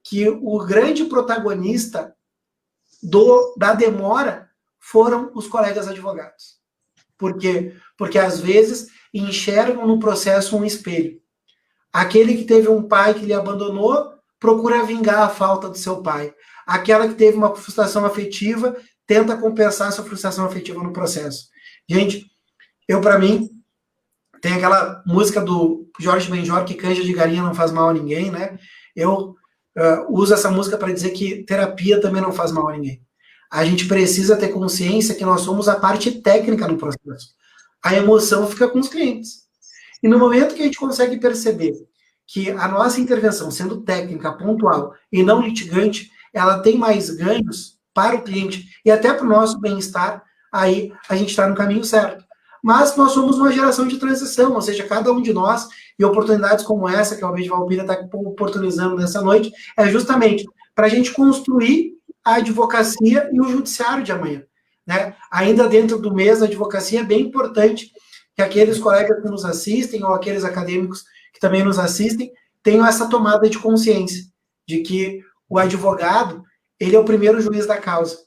que o grande protagonista da demora foram os colegas advogados. Por quê? Porque, às vezes, enxergam no processo um espelho. Aquele que teve um pai que lhe abandonou, procura vingar a falta do seu pai. Aquela que teve uma frustração afetiva, tenta compensar essa frustração afetiva no processo. Gente, para mim, tem aquela música do Jorge Benjor, que canja de galinha não faz mal a ninguém, né? Eu uso essa música para dizer que terapia também não faz mal a ninguém. A gente precisa ter consciência que nós somos a parte técnica no processo. A emoção fica com os clientes. E no momento que a gente consegue perceber que a nossa intervenção, sendo técnica, pontual e não litigante, ela tem mais ganhos para o cliente e até para o nosso bem-estar, aí a gente está no caminho certo. Mas nós somos uma geração de transição, ou seja, cada um de nós, e oportunidades como essa, que a Almeida Valpira está oportunizando nessa noite, é justamente para a gente construir a advocacia e o judiciário de amanhã. Né? Ainda dentro do mês da advocacia, é bem importante que aqueles colegas que nos assistem, ou aqueles acadêmicos que também nos assistem, tenham essa tomada de consciência, de que o advogado, ele é o primeiro juiz da causa.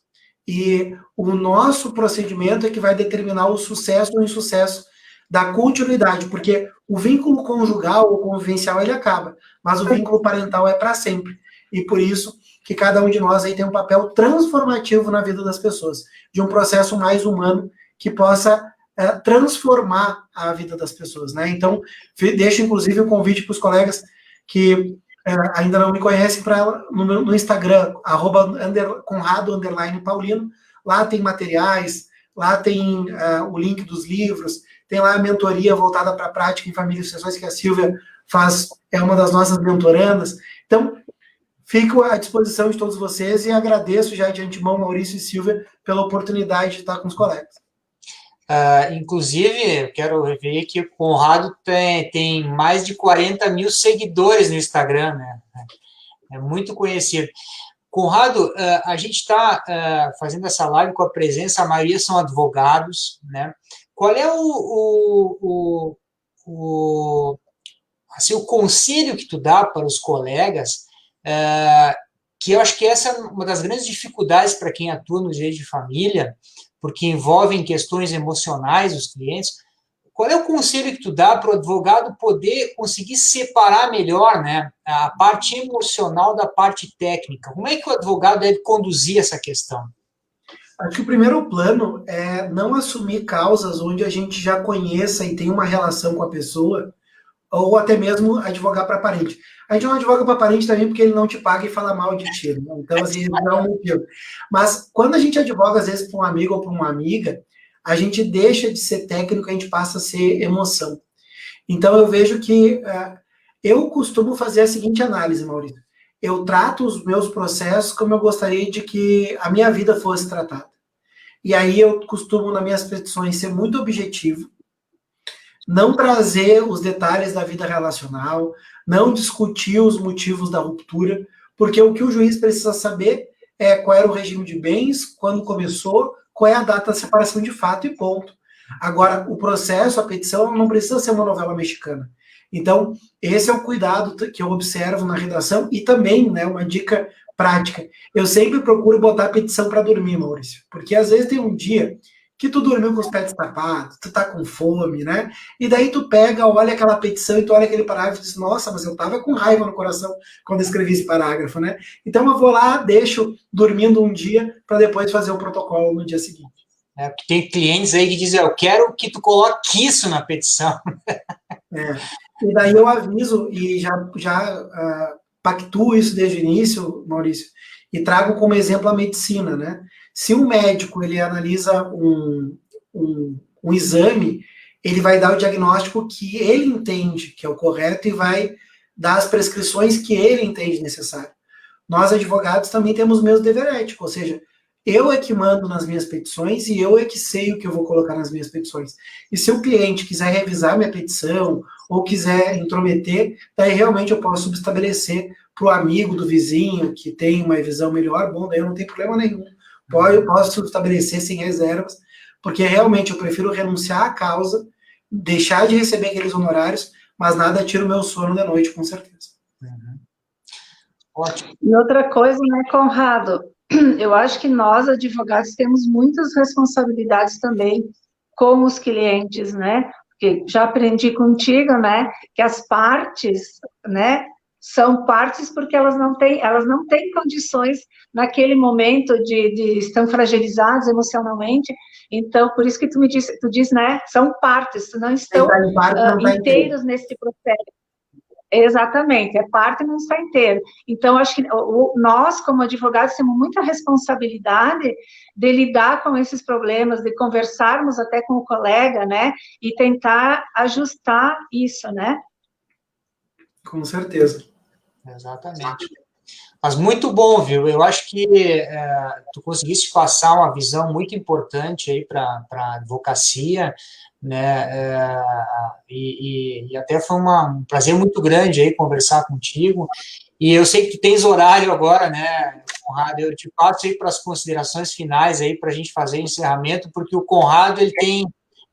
E o nosso procedimento é que vai determinar o sucesso ou insucesso da continuidade, porque o vínculo conjugal ou convivencial, ele acaba, mas o vínculo parental é para sempre. E por isso que cada um de nós aí tem um papel transformativo na vida das pessoas, de um processo mais humano que possa transformar a vida das pessoas, né? Então, deixo inclusive o convite para os colegas que ainda não me conhecem, no Instagram, @Conrado_Paulino, lá tem materiais, lá tem o link dos livros, tem lá a mentoria voltada para a prática em família e sucessões, que a Silvia faz, é uma das nossas mentorandas. Então, fico à disposição de todos vocês e agradeço já de antemão, Maurício e Silvia, pela oportunidade de estar com os colegas. Inclusive, quero ver que o Conrado tem mais de 40 mil seguidores no Instagram, né? É muito conhecido. Conrado, a gente está fazendo essa live com a presença, a maioria são advogados, né? Qual é assim, o conselho que tu dá para os colegas, que eu acho que essa é uma das grandes dificuldades para quem atua no direito de família, porque envolvem questões emocionais dos clientes. Qual é o conselho que tu dá para o advogado poder conseguir separar melhor, né, a parte emocional da parte técnica? Como é que o advogado deve conduzir essa questão? Acho que o primeiro plano é não assumir causas onde a gente já conheça e tem uma relação com a pessoa, ou até mesmo advogar para parente. A gente não advoga para parente também porque ele não te paga e fala mal de ti, né? Então, assim, não é um motivo. Mas quando a gente advoga, às vezes, para um amigo ou para uma amiga, a gente deixa de ser técnico, a gente passa a ser emoção. Então, eu vejo que eu costumo fazer a seguinte análise, Maurício. Eu trato os meus processos como eu gostaria de que a minha vida fosse tratada. E aí eu costumo, nas minhas petições, ser muito objetivo, não trazer os detalhes da vida relacional, não discutir os motivos da ruptura, porque o que o juiz precisa saber é qual era o regime de bens, quando começou, qual é a data da separação de fato e ponto. Agora, o processo, a petição, não precisa ser uma novela mexicana. Então, esse é o cuidado que eu observo na redação e também, né, uma dica prática. Eu sempre procuro botar a petição para dormir, Maurício, porque às vezes tem um dia que tu dormiu com os pés tapados, tu tá com fome, né? E daí tu pega, olha aquela petição e tu olha aquele parágrafo e diz, nossa, mas eu tava com raiva no coração quando escrevi esse parágrafo, né? Então eu vou lá, deixo dormindo um dia para depois fazer o protocolo no dia seguinte. Porque tem clientes aí que dizem, eu quero que tu coloque isso na petição. E daí eu aviso e já pactuo isso desde o início, Maurício, e trago como exemplo a medicina, né? Se um médico ele analisa um exame, ele vai dar o diagnóstico que ele entende que é o correto e vai dar as prescrições que ele entende necessário. Nós, advogados, também temos o mesmo dever ético, ou seja, eu é que mando nas minhas petições e eu é que sei o que eu vou colocar nas minhas petições. E se o cliente quiser revisar minha petição ou quiser intrometer, daí realmente eu posso subestabelecer para o amigo do vizinho que tem uma visão melhor, bom, daí eu não tenho problema nenhum. Eu posso estabelecer sem reservas, porque realmente eu prefiro renunciar à causa, deixar de receber aqueles honorários, mas nada tira o meu sono de noite, com certeza. Ótimo. E outra coisa, né, Conrado? Eu acho que nós, advogados, temos muitas responsabilidades também com os clientes, né? Porque já aprendi contigo, né, que as partes, né, são partes porque elas não têm condições naquele momento estão fragilizadas emocionalmente, então por isso que tu diz, né, são partes, não estão inteiros nesse processo. Exatamente, é parte, não está inteiro. Então, acho que nós, como advogados, temos muita responsabilidade de lidar com esses problemas, de conversarmos até com o colega, né, e tentar ajustar isso, né? Com certeza. Exatamente. Mas muito bom, viu? Eu acho que tu conseguiste passar uma visão muito importante aí para a advocacia, né? E até foi um prazer muito grande aí conversar contigo. E eu sei que tu tens horário agora, né, Conrado? Eu te passo aí para as considerações finais aí para a gente fazer o encerramento, porque o Conrado ele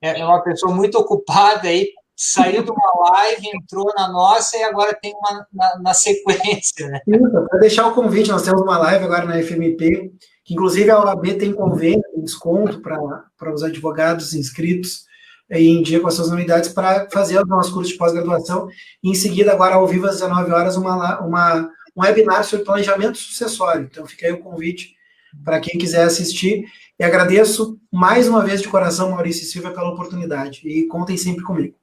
é uma pessoa muito ocupada aí. Saiu de uma live, entrou na nossa e agora tem uma na sequência, né? Para deixar o convite, nós temos uma live agora na FMP, que inclusive a OAB tem convênio, tem desconto para os advogados inscritos em dia com as suas unidades para fazer o nosso curso de pós-graduação. E em seguida, agora ao vivo às 19 horas, um webinar sobre planejamento sucessório. Então fica aí o convite para quem quiser assistir. E agradeço mais uma vez de coração, Maurício e Silvia, pela oportunidade. E contem sempre comigo.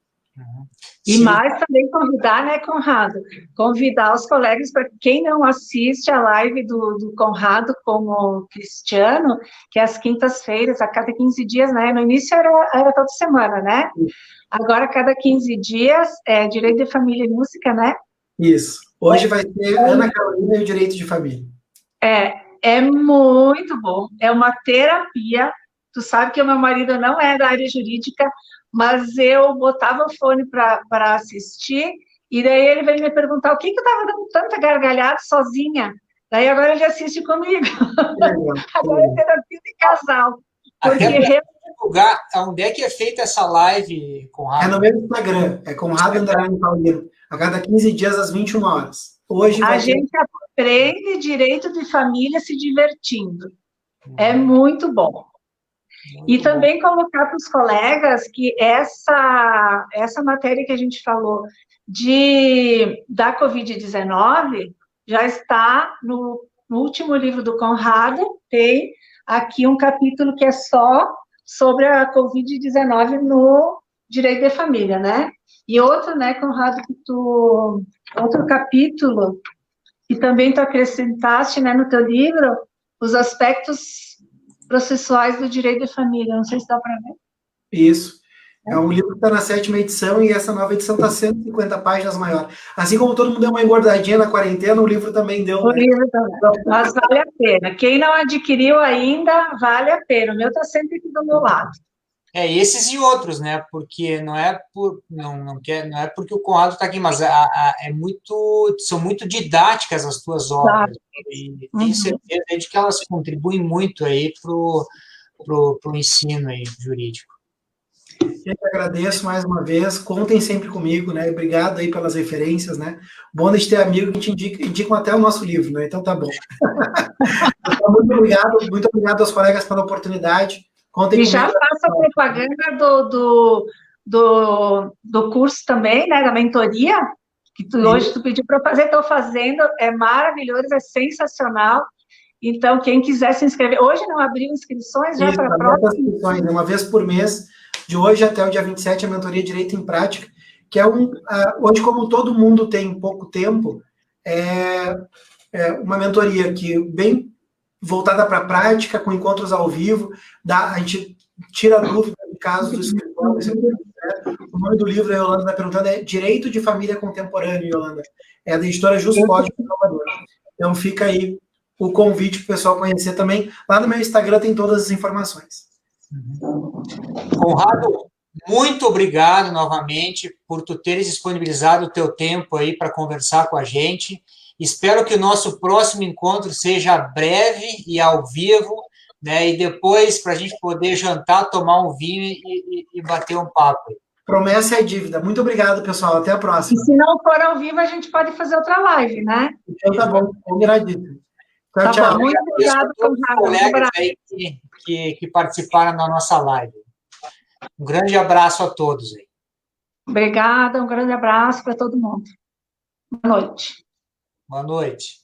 E Sim. mais também convidar, né, Conrado? Convidar os colegas para quem não assiste a live do Conrado como Cristiano, que é às quintas-feiras, a cada 15 dias, né? No início era toda semana, né? Agora, a cada 15 dias, é Direito de Família e Música, né? Isso. Hoje vai ser Ana Carolina e o Direito de Família. É muito bom. É uma terapia. Tu sabe que o meu marido não é da área jurídica, mas eu botava o fone para assistir, e daí ele veio me perguntar o que eu estava dando tanta gargalhada sozinha. Daí agora ele assiste comigo. Agora é terapia de casal. Porque Até divulgar onde é que é feita essa live, Conrado? É no meu Instagram, é Conrado Paulino. A cada 15 dias, às 21 horas. Hoje a gente aprende direito de família se divertindo. É muito bom. E também colocar para os colegas que essa matéria que a gente falou da Covid-19 já está no último livro do Conrado, tem aqui um capítulo que é só sobre a Covid-19 no direito de família, né? E outro, né, Conrado, outro capítulo que também tu acrescentaste, né, no teu livro, os aspectos processuais do direito de família. Não sei se dá para ver. Isso. É um livro que está na 7ª edição, e essa nova edição está 150 páginas maior. Assim como todo mundo deu uma engordadinha na quarentena, o livro também deu. O livro também. Mas vale a pena. Quem não adquiriu ainda, vale a pena. O meu está sempre aqui do meu lado. Esses e outros, né? Porque não é porque o Conrado está aqui, mas são muito didáticas as tuas obras, e tenho certeza de que elas contribuem muito aí pro ensino aí jurídico. Eu que agradeço mais uma vez, contem sempre comigo, né? Obrigado aí pelas referências, né? Bom de ter amigo que te indicam até o nosso livro, né? Então tá bom. Então, muito obrigado aos colegas pela oportunidade. Contem e comigo. já faço a propaganda do curso também, né? Da mentoria, que hoje tu pediu para fazer, estou fazendo, é maravilhoso, é sensacional. Então, quem quiser se inscrever, hoje não abriu inscrições já para a próxima? Uma vez por mês, de hoje até o dia 27, a mentoria Direito em Prática, que é hoje, como todo mundo tem pouco tempo, é uma mentoria que bem voltada para a prática, com encontros ao vivo, a gente tira dúvida em casos do escritório. O nome do livro, a Yolanda está perguntando, é Direito de Família Contemporâneo, Yolanda. É da editora Juspod de Salvador. Então fica aí o convite para o pessoal conhecer também. Lá no meu Instagram tem todas as informações. Conrado, muito obrigado novamente por tu teres disponibilizado o teu tempo aí para conversar com a gente. Espero que o nosso próximo encontro seja breve e ao vivo, né? E depois para a gente poder jantar, tomar um vinho e bater um papo. Promessa é dívida. Muito obrigado, pessoal. Até a próxima. E se não for ao vivo, a gente pode fazer outra live, né? Então tá bom. Combinadíssimo. Tchau, tchau. Muito obrigado a todos os colegas aí que participaram da nossa live. Um grande abraço a todos aí. Obrigada, um grande abraço para todo mundo. Boa noite. Boa noite.